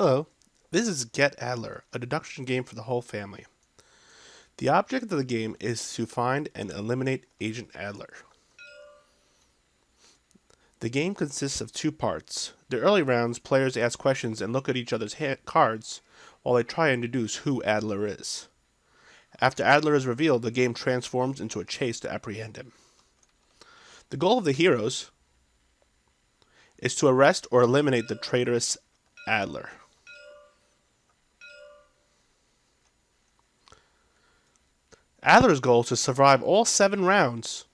Hello, this is Get Adler, a deduction game for the whole family. The object of the game is to find and eliminate Agent Adler. The game consists of two parts. The early rounds, players ask questions and look at each other's cards while they try and deduce who Adler is. After Adler is revealed, the game transforms into a chase to apprehend him. The goal of the heroes is to arrest or eliminate the traitorous Adler. Adler's goal is to survive all 7 rounds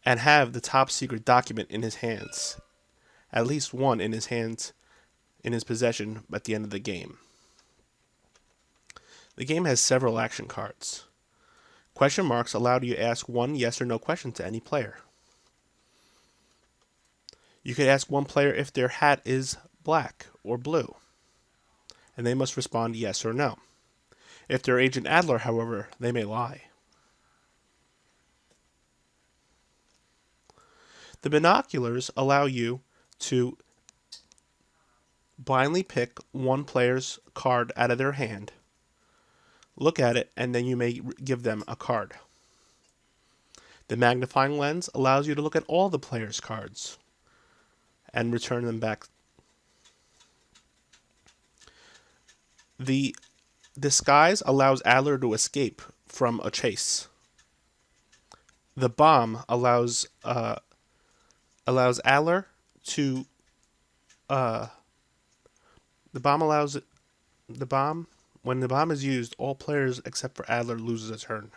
and have the top secret document in his hands. At least one in his hands, in his possession at the end of the game. The game has several action cards. Question marks allow you to ask one yes or no question to any player. You could ask one player if their hat is black or blue, and they must respond yes or no. If they're Agent Adler, however, they may lie. The binoculars allow you to blindly pick one player's card out of their hand, look at it, and then you may give them a card. The magnifying lens allows you to look at all the players' cards and return them back. The disguise allows Adler to escape from a chase. The bomb allows Adler to when the bomb is used, all players except for Adler loses a turn.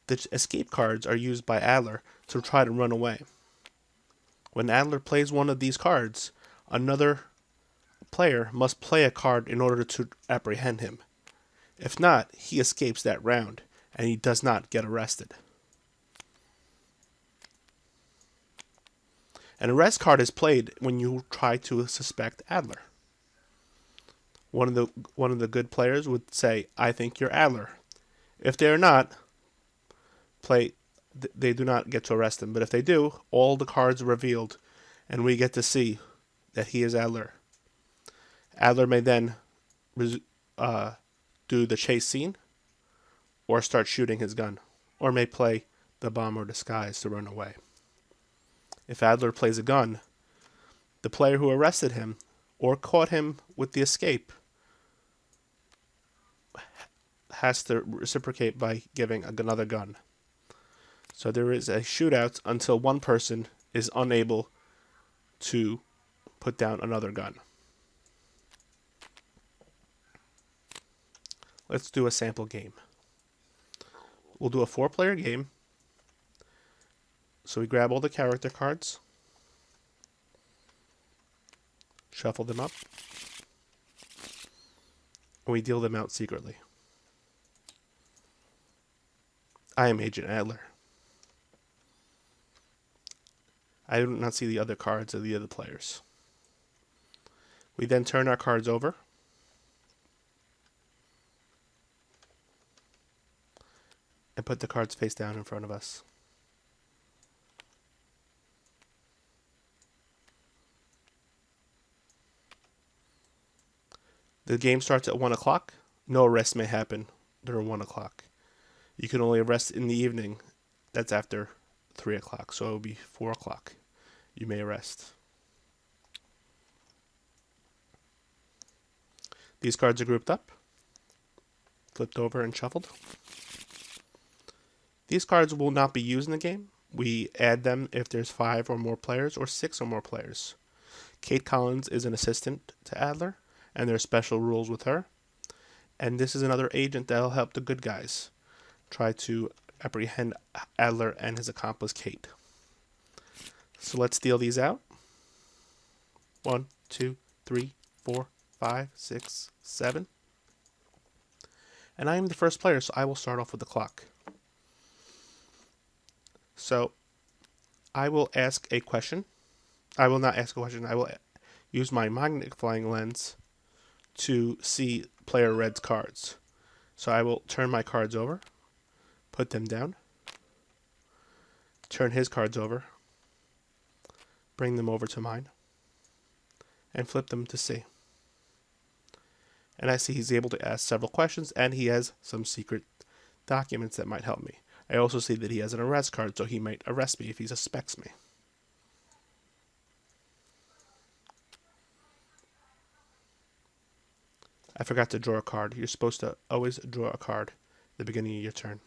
The escape cards are used by Adler to try to run away. When Adler plays one of these cards, another player must play a card in order to apprehend him. If not, he escapes that round, and he does not get arrested. An arrest card is played when you try to suspect Adler. One of the good players would say, "I think you're Adler." If they are not, they do not get to arrest him. But if they do, all the cards are revealed, and we get to see that he is Adler. Adler may then do the chase scene, or start shooting his gun, or may play the bomb or disguise to run away. If Adler plays a gun, the player who arrested him or caught him with the escape has to reciprocate by giving another gun. So there is a shootout until one person is unable to put down another gun. Let's do a sample game. We'll do a 4-player game. So we grab all the character cards, shuffle them up, and we deal them out secretly. I am Agent Adler. I do not see the other cards of the other players. We then turn our cards over. And put the cards face down in front of us. The game starts at 1 o'clock. No arrests may happen during 1 o'clock. You can only arrest in the evening. That's after 3 o'clock. So it will be 4 o'clock. You may arrest. These cards are grouped up, flipped over, and shuffled. These cards will not be used in the game. We add them if there's 5 or more players or 6 or more players. Kate Collins is an assistant to Adler, and there are special rules with her. And this is another agent that will help the good guys try to apprehend Adler and his accomplice Kate. So let's deal these out. 1, 2, 3, 4, 5, 6, 7. And I am the first player, so I will start off with the clock. So I will ask a question. I will not ask a question. I will use my magnifying lens to see player red's cards. So I will turn my cards over, put them down, turn his cards over, bring them over to mine, and flip them to see. And I see he's able to ask several questions, and he has some secret documents that might help me. I also see that he has an arrest card, so he might arrest me if he suspects me. I forgot to draw a card. You're supposed to always draw a card at the beginning of your turn.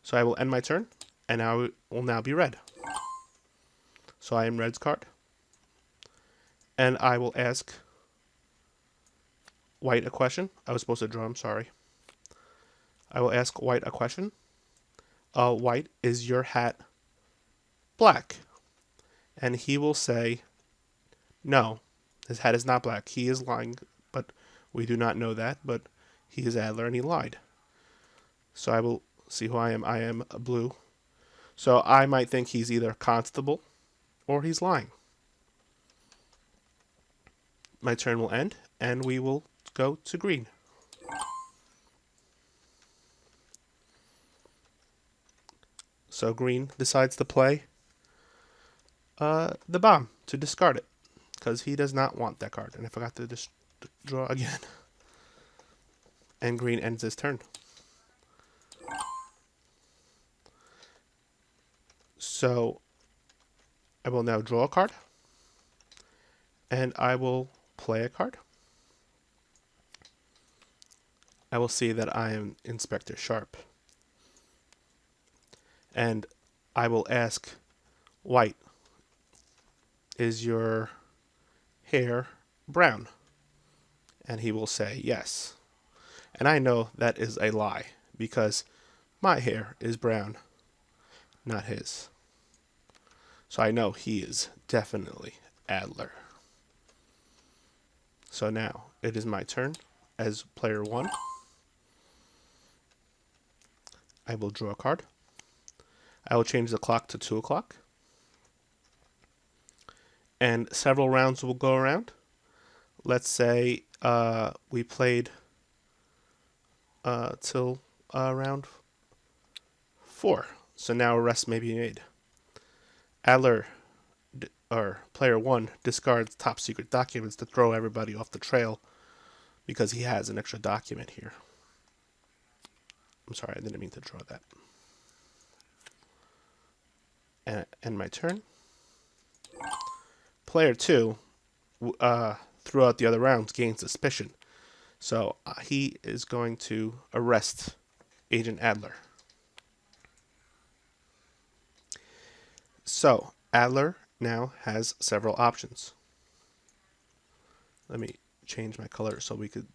So I will end my turn, and I will now be red. So I am red's card. And I will ask white a question. I was supposed to draw, I'm sorry. I will ask white a question. White, is your hat black? And he will say, no, his hat is not black. He is lying, but we do not know that, but he is Adler and he lied. So I will see who I am. I am blue. So I might think he's either constable or he's lying. My turn will end, and we will go to green. So green decides to play the bomb to discard it, because he does not want that card. And I forgot to just draw again. And green ends his turn. So I will now draw a card, and I will play a card. I will see that I am Inspector Sharp. And I will ask white, is your hair brown? And he will say yes. And I know that is a lie, because my hair is brown, not his. So I know he is definitely Adler. So now it is my turn as player one. I will draw a card. I will change the clock to 2 o'clock. And several rounds will go around. Let's say we played till round 4. So now a rest may be made. Adler, or player 1, discards top secret documents to throw everybody off the trail because he has an extra document here. I'm sorry, I didn't mean to draw that. And end my turn. Player 2, throughout the other rounds, gains suspicion. So he is going to arrest Agent Adler. So Adler now has several options. Let me change my color so we could...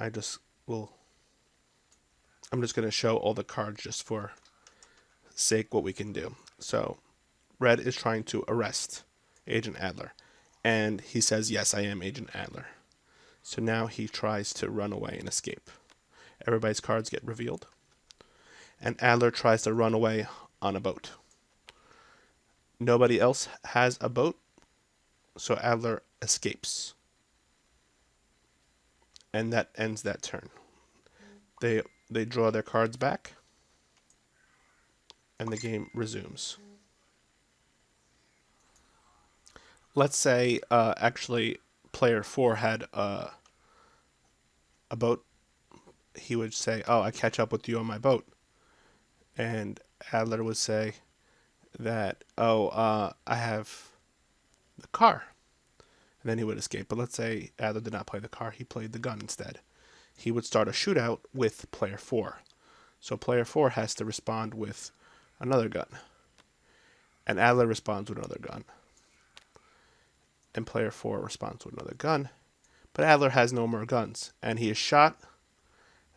I'm just going to show all the cards just for sake what we can do. So red is trying to arrest Agent Adler, and he says, yes, I am Agent Adler. So now he tries to run away and escape. Everybody's cards get revealed, and Adler tries to run away on a boat. Nobody else has a boat, so Adler escapes. And that ends that turn. They draw their cards back, and the game resumes. Let's say actually player 4 had a boat. He would say, oh, I catch up with you on my boat. And Adler would say that, oh, I have the car. And then he would escape. But let's say Adler did not play the car. He played the gun instead. He would start a shootout with player 4. So player 4 has to respond with another gun. And Adler responds with another gun. And player 4 responds with another gun. But Adler has no more guns. And he is shot,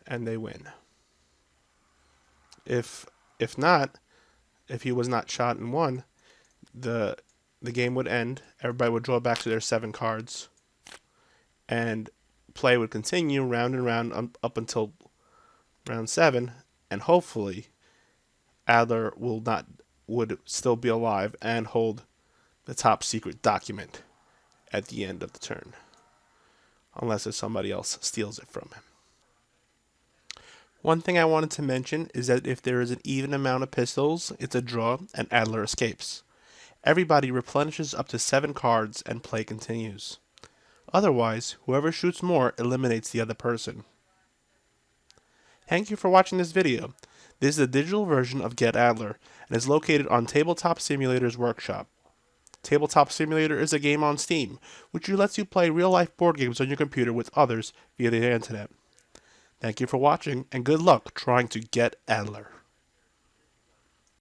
and they win. If not, if he was not shot and won, the game would end. Everybody would draw back to their 7 cards. And play would continue round and round up until round 7, and hopefully Adler would still be alive and hold the top secret document at the end of the turn, unless if somebody else steals it from him. One thing I wanted to mention is that if there is an even amount of pistols, it's a draw and Adler escapes. Everybody replenishes up to 7 cards and play continues. Otherwise, whoever shoots more eliminates the other person. Thank you for watching this video. This is a digital version of Get Adler and is located on Tabletop Simulator's workshop. Tabletop Simulator is a game on Steam, which lets you play real-life board games on your computer with others via the internet. Thank you for watching, and good luck trying to get Adler.